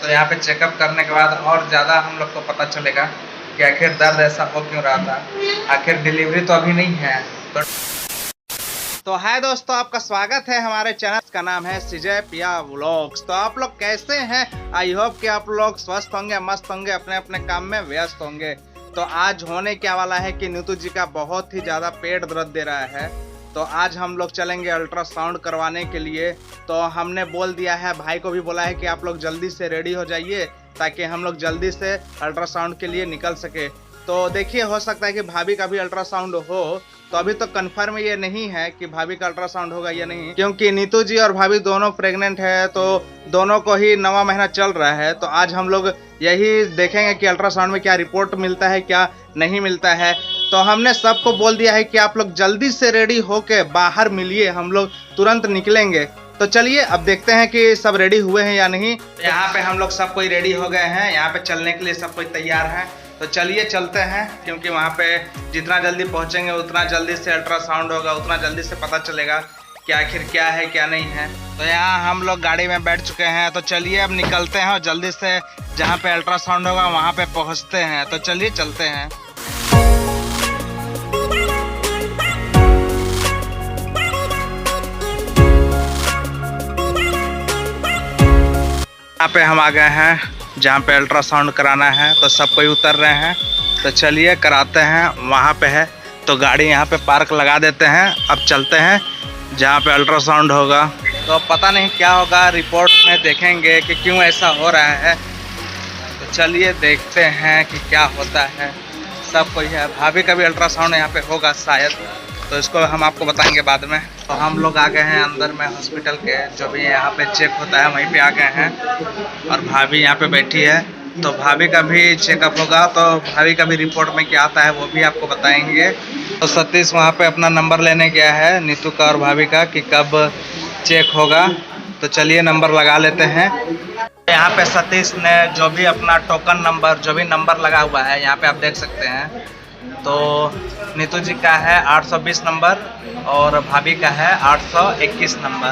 तो यहाँ पे चेकअप करने के बाद और ज़्यादा हम लोग को पता चलेगा कि आखिर दर्द ऐसा हो क्यों रहा था। आखिर डिलीवरी तो अभी नहीं है। तो हाय दोस्तों, आपका स्वागत है हमारे चैनल का नाम है सिजय पिया व्लॉग्स। तो आप लोग कैसे हैं? आई होप कि आप लोग स्वस्थ होंगे, मस्त होंगे, अपने अपने काम में व्यस्त होंगे। तो आज होने क्या वाला है कि नीतू जी का बहुत ही ज़्यादा पेट दर्द दे रहा है। तो आज हम लोग चलेंगे अल्ट्रासाउंड करवाने के लिए। तो हमने बोल दिया है, भाई को भी बोला है कि आप लोग जल्दी से रेडी हो जाइए ताकि हम लोग जल्दी से अल्ट्रासाउंड के लिए निकल सके। तो देखिए, हो सकता है कि भाभी का भी अल्ट्रासाउंड हो। तो अभी तो कंफर्म ये नहीं है कि भाभी का अल्ट्रासाउंड होगा या नहीं, क्योंकि नीतू जी और भाभी दोनों प्रेग्नेंट है। तो दोनों को ही 9वां महीना चल रहा है। तो आज हम लोग यही देखेंगे कि अल्ट्रासाउंड में क्या रिपोर्ट मिलता है, क्या नहीं मिलता है। तो हमने सबको बोल दिया है कि आप लोग जल्दी से रेडी होके बाहर मिलिए, हम लोग तुरंत निकलेंगे। तो चलिए अब देखते हैं कि सब रेडी हुए हैं या नहीं। यहाँ पे हम लोग सब कोई रेडी हो गए हैं, यहाँ पे चलने के लिए सब कोई तैयार है। तो चलिए चलते हैं, क्योंकि वहाँ पे जितना जल्दी पहुँचेंगे उतना जल्दी से अल्ट्रासाउंड होगा, उतना जल्दी से पता चलेगा कि आखिर क्या है क्या नहीं है। तो यहाँ हम लोग गाड़ी में बैठ चुके हैं। तो चलिए अब निकलते हैं और जल्दी से जहाँ पे अल्ट्रासाउंड होगा वहाँ पे पहुँचते हैं। तो चलिए चलते हैं। यहाँ पे हम आ गए हैं जहाँ पे अल्ट्रासाउंड कराना है। तो सब कोई उतर रहे हैं। तो चलिए कराते हैं। वहाँ पे है तो गाड़ी यहाँ पे पार्क लगा देते हैं। अब चलते हैं जहाँ पे अल्ट्रासाउंड होगा। तो पता नहीं क्या होगा, रिपोर्ट में देखेंगे कि क्यों ऐसा हो रहा है। तो चलिए देखते हैं कि क्या होता है। सब कोई है, भाभी का भी अल्ट्रासाउंड यहाँ पे होगा शायद, तो इसको हम आपको बताएंगे बाद में। तो हम लोग आ गए हैं अंदर में हॉस्पिटल के, जो भी यहाँ पे चेक होता है वहीं पे आ गए हैं। और भाभी यहाँ पे बैठी है, तो भाभी का भी चेकअप होगा। तो भाभी का भी रिपोर्ट में क्या आता है वो भी आपको बताएंगे। तो सतीश वहाँ पे अपना नंबर लेने गया है नीतू का और भाभी का कि कब चेक होगा। तो चलिए नंबर लगा लेते हैं। यहाँ पे सतीश ने जो भी अपना टोकन नंबर, जो भी नंबर लगा हुआ है यहाँ पे आप देख सकते हैं। तो नीतू जी का है 820 नंबर और भाभी का है 821 नंबर।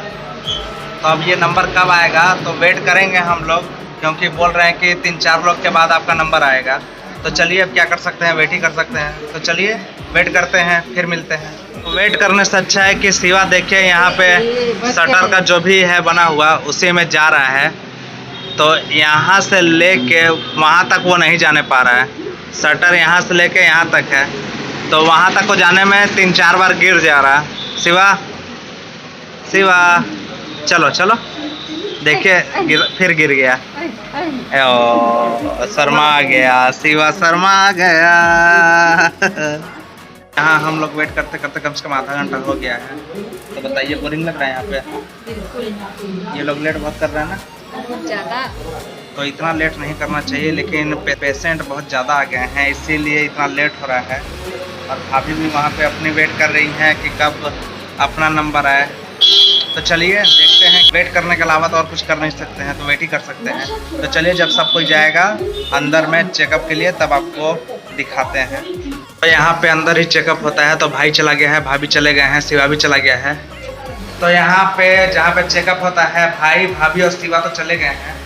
तो अब ये नंबर कब आएगा तो वेट करेंगे हम लोग, क्योंकि बोल रहे हैं कि 3-4 लोग के बाद आपका नंबर आएगा। तो चलिए अब क्या कर सकते हैं, वेट ही कर सकते हैं। तो चलिए वेट करते हैं, फिर मिलते हैं। वेट करने से अच्छा है कि सिवा देखिए यहाँ पे शटर का जो भी है बना हुआ उसी में जा रहा है। तो यहाँ से लेके वहाँ तक वो नहीं जाने पा रहा है। शटर यहाँ से लेके यहाँ तक है, तो वहाँ तक को जाने में 3-4 बार गिर जा रहा। शिवा शिवा चलो चलो, देखिए फिर गिर गया। शर्मा आ गया, शिवा शर्मा आ गया। यहाँ हम लोग वेट करते करते कम से कम आधा घंटा हो गया है। तो बताइए, बोरिंग लग रहा है यहाँ पे? ये लोग लेट बहुत कर रहे हैं ना, बहुत ज़्यादा। तो इतना लेट नहीं करना चाहिए, लेकिन पेशेंट बहुत ज़्यादा आ गए हैं इसीलिए इतना लेट हो रहा है। और भाभी भी वहाँ पे अपनी वेट कर रही हैं कि कब अपना नंबर आए। तो चलिए देखते हैं। वेट करने के अलावा तो और कुछ कर नहीं सकते हैं, तो वेट ही कर सकते हैं। तो चलिए जब सब कोई जाएगा अंदर में चेकअप के लिए तब आपको दिखाते हैं। तो यहाँ पे अंदर ही चेकअप होता है। तो भाई चला गया है, भाभी चले गए हैं, शिवा भी चला गया है। तो यहाँ पे जहाँ पे चेकअप होता है भाई, भाभी और शिवा तो चले गए हैं।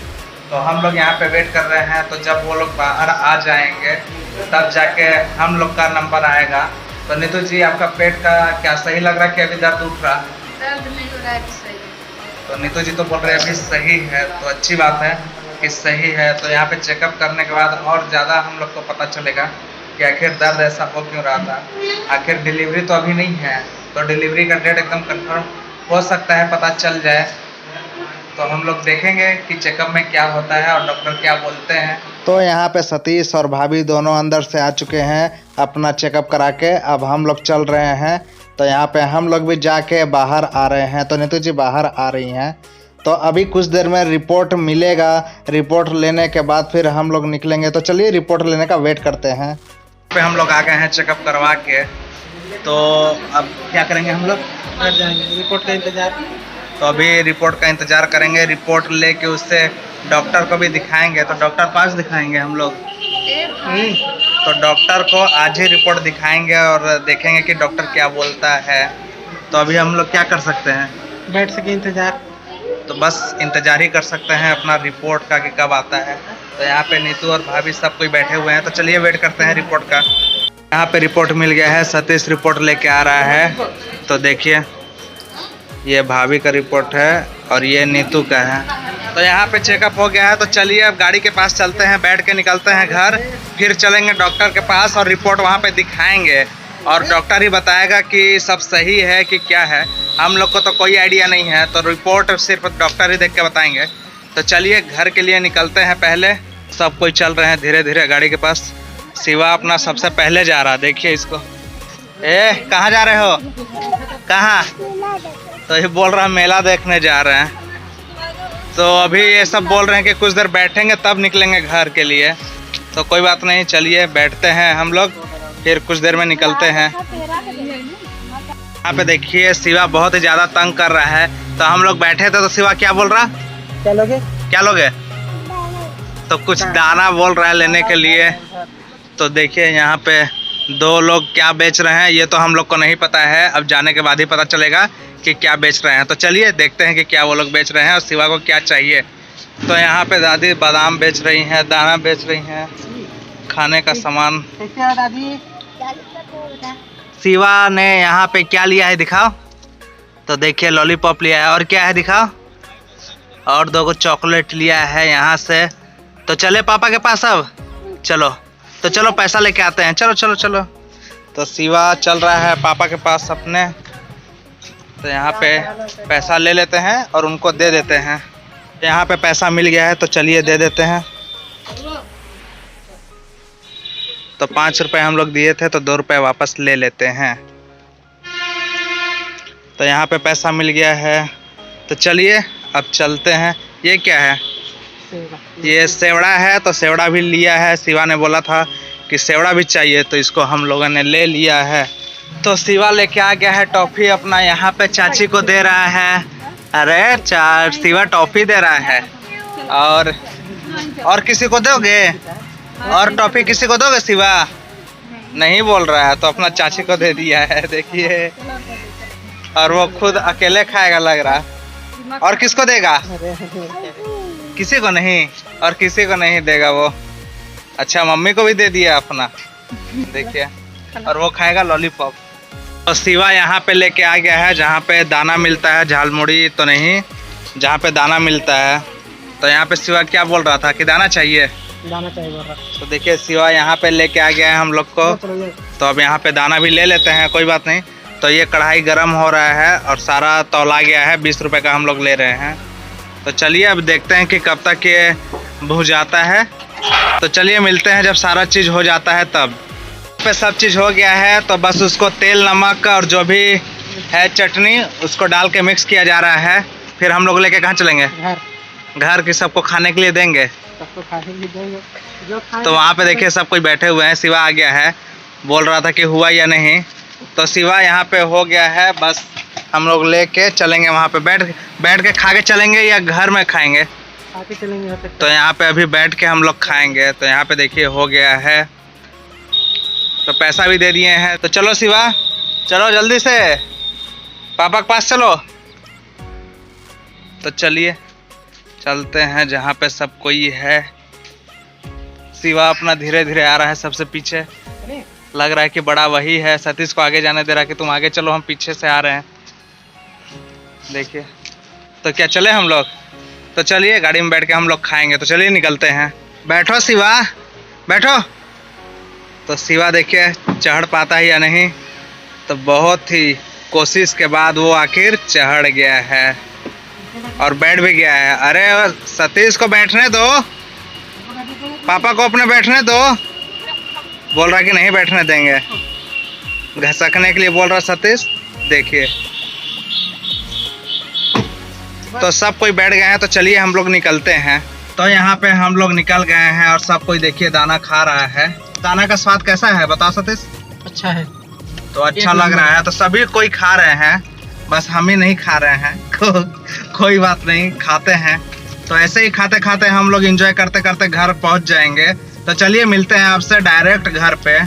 तो हम लोग यहाँ पे वेट कर रहे हैं। तो जब वो लोग बाहर आ जाएंगे तब जाके हम लोग का नंबर आएगा। तो नीतू जी, आपका पेट का क्या सही लग रहा है कि अभी दर्द उठ रहा? दर्द नहीं हो रहा है, सही। तो नीतू जी तो बोल रहे हैं अभी सही है। तो अच्छी बात है कि सही है। तो यहाँ पे चेकअप करने के बाद और ज़्यादा हम लोग को पता चलेगा कि आखिर दर्द ऐसा हो क्यों रहा था। आखिर डिलीवरी तो अभी नहीं है। तो डिलीवरी का डेट एकदम कंफर्म हो सकता है, पता चल जाए। तो हम लोग देखेंगे कि चेकअप में क्या होता है और डॉक्टर क्या बोलते हैं। तो यहाँ पे सतीश और भाभी दोनों अंदर से आ चुके हैं अपना चेकअप करा के। अब हम लोग चल रहे हैं। तो यहाँ पे हम लोग भी जाके बाहर आ रहे हैं। तो नीतू जी बाहर आ रही हैं। तो अभी कुछ देर में रिपोर्ट मिलेगा। रिपोर्ट लेने के बाद फिर हम लोग निकलेंगे। तो चलिए रिपोर्ट लेने का वेट करते हैं। पे हम लोग आ गए हैं चेकअप करवा के। तो अब क्या करेंगे हम लोग? रिपोर्ट का इंतज़ार। तो अभी रिपोर्ट का इंतज़ार करेंगे। रिपोर्ट लेके उससे डॉक्टर को भी दिखाएंगे। तो डॉक्टर पास दिखाएंगे हम लोग। तो डॉक्टर को आज ही रिपोर्ट दिखाएंगे और देखेंगे कि डॉक्टर क्या बोलता है। तो अभी हम लोग क्या कर सकते हैं? बैठ सके इंतज़ार। तो बस इंतजार ही कर सकते हैं अपना रिपोर्ट का कि कब आता है। तो यहाँ पे नीतू और भाभी सब कोई बैठे हुए हैं, तो चलिए वेट करते हैं रिपोर्ट का। यहाँ पे रिपोर्ट मिल गया है, सतीश रिपोर्ट लेके आ रहा है। तो देखिए ये भाभी का रिपोर्ट है और ये नीतू का है। तो यहाँ पे चेकअप हो गया है, तो चलिए अब गाड़ी के पास चलते हैं, बैठ के निकलते हैं घर, फिर चलेंगे डॉक्टर के पास और रिपोर्ट वहाँ पे दिखाएंगे और डॉक्टर ही बताएगा कि सब सही है कि क्या है। हम लोग को तो कोई आइडिया नहीं है, तो रिपोर्ट सिर्फ डॉक्टर ही देख के बताएंगे। तो चलिए घर के लिए निकलते हैं। पहले सब कोई चल रहे हैं धीरे धीरे गाड़ी के पास। शिवा अपना सबसे पहले जा रहा, देखिए इसको। कहाँ जा रहे हो? कहाँ? तो ये बोल रहा है मेला देखने जा रहे हैं। तो अभी ये सब बोल रहे हैं कि कुछ देर बैठेंगे तब निकलेंगे घर के लिए। तो कोई बात नहीं, चलिए बैठते हैं हम लोग, फिर कुछ देर में निकलते हैं। यहाँ पे देखिए शिवा बहुत ही ज़्यादा तंग कर रहा है। तो हम लोग बैठे थे तो शिवा क्या बोल रहा? क्या लोगे? क्या लोगे? तो कुछ दाना बोल रहा है लेने के लिए। तो देखिए यहाँ पे दो लोग क्या बेच रहे हैं, ये तो हम लोग को नहीं पता है, अब जाने के बाद ही पता चलेगा कि क्या बेच रहे हैं। तो चलिए देखते हैं कि क्या वो लोग बेच रहे हैं और शिवा को क्या चाहिए। तो यहाँ पे दादी बादाम बेच रही हैं, दाना बेच रही हैं, खाने का सामान। कैसे है दादी? शिवा ने यहाँ पे क्या लिया है दिखाओ। तो देखिए लॉलीपॉप लिया है, और क्या है दिखाओ। और दो को चॉकलेट लिया है यहाँ से। तो चले पापा के पास अब, चलो। तो चलो पैसा लेके आते हैं, चलो चलो चलो। तो शिवा चल रहा है पापा के पास अपने। तो यहाँ पे पैसा ले लेते हैं और उनको दे देते हैं। यहाँ पे पैसा मिल गया है, तो चलिए दे देते हैं। तो 5 रुपए हम लोग दिए थे, तो 2 रुपए वापस ले लेते हैं। तो यहाँ पे पैसा मिल गया है, तो चलिए अब चलते हैं। ये क्या है? ये सेवड़ा है, तो सेवड़ा भी लिया है। शिवा ने बोला था कि सेवड़ा भी चाहिए, तो इसको हम लोगों ने ले लिया है। तो शिवा लेके आ गया है टॉफ़ी अपना, यहाँ पे चाची को दे रहा है। अरे शिवा टॉफ़ी दे रहा है। और किसी को दोगे? और टॉफ़ी किसी को दोगे शिवा? नहीं बोल रहा है, तो अपना चाची को दे दिया है, देखिए। और वो खुद अकेले खाएगा लग रहा। और किसको देगा? किसी को नहीं, और किसी को नहीं देगा वो। अच्छा मम्मी को भी दे दिया अपना, देखिए। और वो खाएगा लॉलीपॉप। तो शिवा यहाँ पे लेके आ गया है जहाँ पे दाना मिलता है, झालमुड़ी तो नहीं, जहाँ पे दाना मिलता है। तो यहाँ पे शिवा क्या बोल रहा था कि दाना चाहिए? दाना चाहिए बोल रहा। तो देखिए शिवा यहाँ पे लेके आ गया है हम लोग को। तो अब यहाँ पे दाना भी ले लेते हैं, कोई बात नहीं। तो ये कढ़ाई गर्म हो रहा है और सारा तौला गया है, 20 रुपए का हम लोग ले रहे हैं। तो चलिए अब देखते हैं कि कब तक ये भुन जाता है। तो चलिए मिलते हैं जब सारा चीज़ हो जाता है तब। पे सब चीज़ हो गया है, तो बस उसको तेल नमक और जो भी है चटनी उसको डाल के मिक्स किया जा रहा है। फिर हम लोग लेके कहाँ चलेंगे? घर की सबको खाने के लिए देंगे। सबको खाने के लिए देंगे जो खाए। तो वहाँ पे देखिए सब कोई बैठे हुए हैं। शिवा आ गया है, बोल रहा था कि हुआ या नहीं। तो शिवा यहाँ पे हो गया है, बस हम लोग लेके चलेंगे वहाँ पे। बैठ के खा के चलेंगे या घर में खाएंगे? खा के चलेंगे। तो यहाँ पे अभी बैठ के हम लोग खाएंगे। तो यहाँ पे देखिए हो गया है, तो पैसा भी दे दिए हैं। तो चलो शिवा, चलो जल्दी से पापा के पास चलो। तो चलिए चलते हैं जहाँ पे सब कोई है। शिवा अपना धीरे धीरे आ रहा है सबसे पीछे, लग रहा है कि बड़ा वही है। सतीश को आगे जाने दे रहा है कि तुम आगे चलो, हम पीछे से आ रहे हैं, देखिए। तो क्या चले हम लोग? तो चलिए गाड़ी में बैठ के हम लोग खाएंगे। तो चलिए निकलते हैं। बैठो शिवा, बैठो। तो शिवा देखिए चढ़ पाता है या नहीं। तो बहुत ही कोशिश के बाद वो आखिर चढ़ गया है और बैठ भी गया है। अरे सतीश को बैठने दो, पापा को अपने बैठने दो। बोल रहा कि नहीं बैठने देंगे, घसकने के लिए बोल रहा सतीश, देखिए। तो सब कोई बैठ गए हैं, तो चलिए हम लोग निकलते हैं। तो यहाँ पे हम लोग निकल गए हैं और सब कोई देखिए दाना खा रहा है। दाना का स्वाद कैसा है बताओ सतीश? अच्छा है। तो अच्छा लग रहा है, तो सभी कोई खा रहे हैं, बस हम ही नहीं खा रहे हैं। कोई बात नहीं, खाते हैं। तो ऐसे ही खाते खाते हम लोग एंजॉय करते करते घर पहुंच जाएंगे। तो चलिए मिलते हैं आपसे डायरेक्ट घर पे।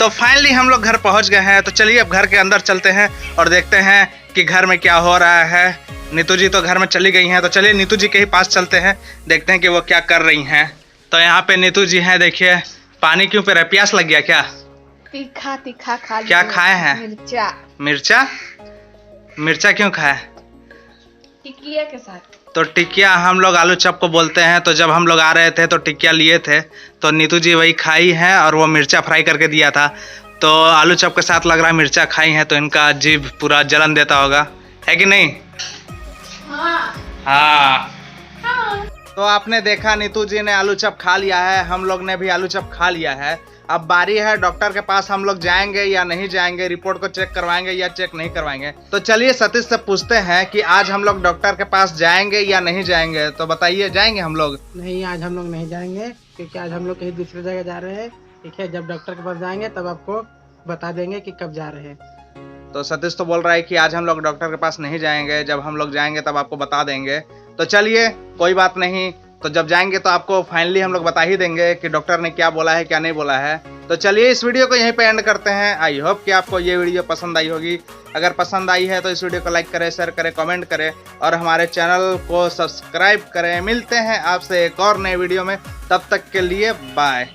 तो फाइनली हम लोग घर पहुंच गए हैं। तो चलिए अब घर के अंदर चलते हैं और देखते हैं कि घर में क्या हो रहा है। नीतू जी तो घर में चली गई हैं, तो चलिए नीतू जी के ही पास चलते हैं, देखते हैं कि वो क्या कर रही हैं। तो यहाँ पे नीतू जी हैं, देखिए पानी क्यों पी रहे, प्यास लग गया क्या? तीखा तीखा खा क्या लिए। खाए हैं? मिर्चा। मिर्चा? मिर्चा क्यों खाए? टिकिया के साथ। तो टिकिया हम लोग आलू चप को बोलते हैं। तो जब हम लोग आ रहे थे तो टिकिया लिए थे, तो नीतू जी वही खाई हैं और वो मिर्चा फ्राई करके दिया था। तो आलू चप के साथ लग रहा है मिर्चा खाई हैं, तो इनका जीभ पूरा जलन देता होगा, है कि नहीं? हाँ। तो आपने देखा नीतू जी ने आलू चप खा लिया है, हम लोग ने भी आलू चप खा लिया है। अब बारी है डॉक्टर के पास हम लोग जाएंगे या नहीं जाएंगे, रिपोर्ट को चेक करवाएंगे या चेक नहीं करवाएंगे। तो चलिए सतीश से पूछते हैं कि आज हम लोग डॉक्टर के पास जाएंगे या नहीं जाएंगे। तो बताइए, जाएंगे हम लोग? नहीं, आज हम लोग नहीं जाएंगे, क्योंकि आज हम लोग कहीं दूसरी जगह जा रहे हैं। ठीक है, जब डॉक्टर के पास जाएंगे तब आपको बता देंगे कि कब जा रहे हैं। तो सतीश तो बोल रहा है कि आज हम लोग डॉक्टर के पास नहीं जाएंगे, जब हम लोग जाएंगे तब आपको बता देंगे। तो चलिए कोई बात नहीं, तो जब जाएंगे तो आपको फाइनली हम लोग बता ही देंगे कि डॉक्टर ने क्या बोला है क्या नहीं बोला है। तो चलिए इस वीडियो को यहीं पे एंड करते हैं। आई होप कि आपको ये वीडियो पसंद आई होगी। अगर पसंद आई है तो इस वीडियो को लाइक करें, शेयर करें, कमेंट करें और हमारे चैनल को सब्सक्राइब करें। मिलते हैं आपसे एक और नए वीडियो में, तब तक के लिए बाय।